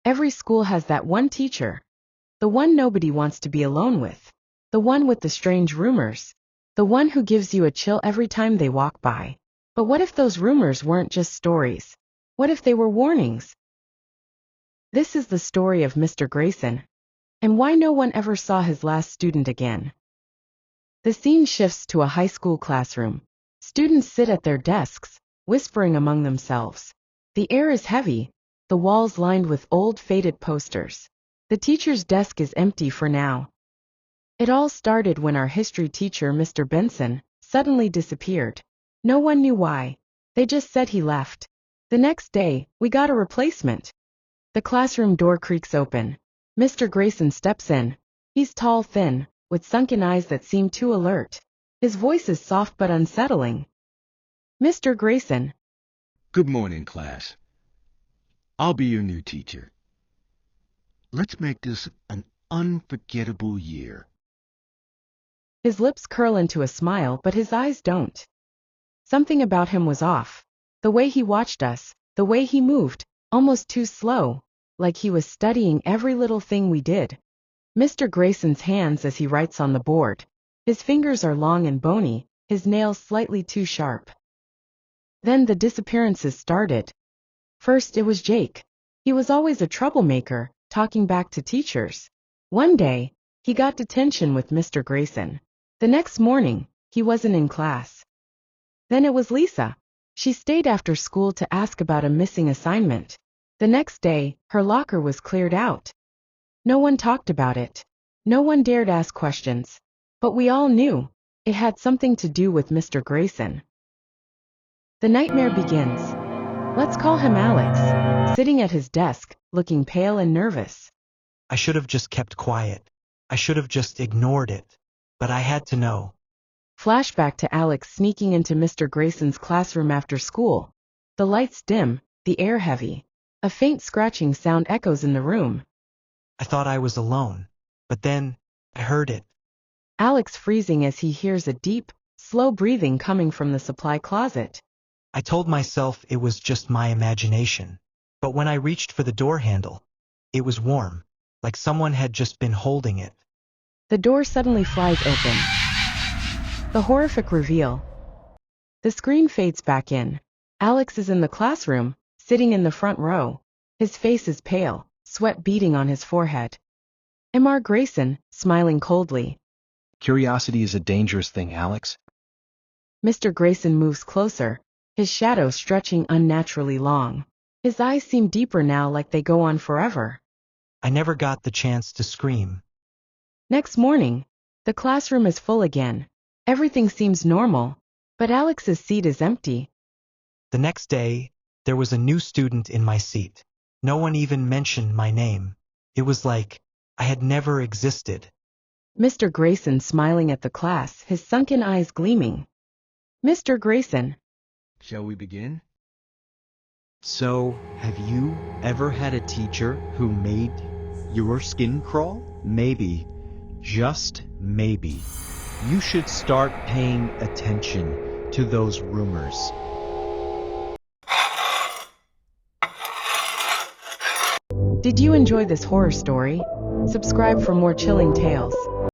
Every school has that one teacher. The one nobody wants to be alone with. The one with the strange rumors. The one who gives you a chill every time they walk by. But what if those rumors weren't just stories? What if they were warnings? This is the story of Mr. Grayson, and why no one ever saw his last student again. The scene shifts to a high school classroom. Students sit at their desks, whispering among themselves. The air is heavy, the walls lined with old faded posters. The teacher's desk is empty for now. It all started when our history teacher, Mr. Benson, suddenly disappeared. No one knew why. They just said he left. The next day, we got a replacement. The classroom door creaks open. Mr. Grayson steps in. He's tall, thin, with sunken eyes that seem too alert. His voice is soft but unsettling. Mr. Grayson. Good morning, class. I'll be your new teacher. Let's make this an unforgettable year. His lips curl into a smile, but his eyes don't. Something about him was off. The way he watched us, the way he moved, almost too slow, like he was studying every little thing we did. Mr. Grayson's hands as he writes on the board. His fingers are long and bony, his nails slightly too sharp. Then the disappearances started. First it was Jake. He was always a troublemaker, talking back to teachers. One day, he got detention with Mr. Grayson. The next morning, he wasn't in class. Then it was Lisa. She stayed after school to ask about a missing assignment. The next day, her locker was cleared out. No one talked about it. No one dared ask questions. But we all knew. It had something to do with Mr. Grayson. The nightmare begins. Let's call him Alex, sitting at his desk, looking pale and nervous. I should have just kept quiet. I should have just ignored it. But I had to know. Flashback to Alex sneaking into Mr. Grayson's classroom after school. The lights dim, the air heavy. A faint scratching sound echoes in the room. I thought I was alone. But then, I heard it. Alex freezing as he hears a deep, slow breathing coming from the supply closet. I told myself it was just my imagination. But when I reached for the door handle, it was warm, like someone had just been holding it. The door suddenly flies open. The horrific reveal. The screen fades back in. Alex is in the classroom, sitting in the front row. His face is pale, sweat beading on his forehead. Mr. Grayson, smiling coldly. Curiosity is a dangerous thing, Alex. Mr. Grayson moves closer, his shadow stretching unnaturally long. His eyes seem deeper now, like they go on forever. I never got the chance to scream. Next morning, the classroom is full again. Everything seems normal, but Alex's seat is empty. The next day, there was a new student in my seat. No one even mentioned my name. It was like I had never existed. Mr. Grayson smiling at the class, his sunken eyes gleaming. Mr. Grayson. Shall we begin? So, have you ever had a teacher who made your skin crawl? Maybe, just maybe, you should start paying attention to those rumors. Did you enjoy this horror story? Subscribe for more chilling tales.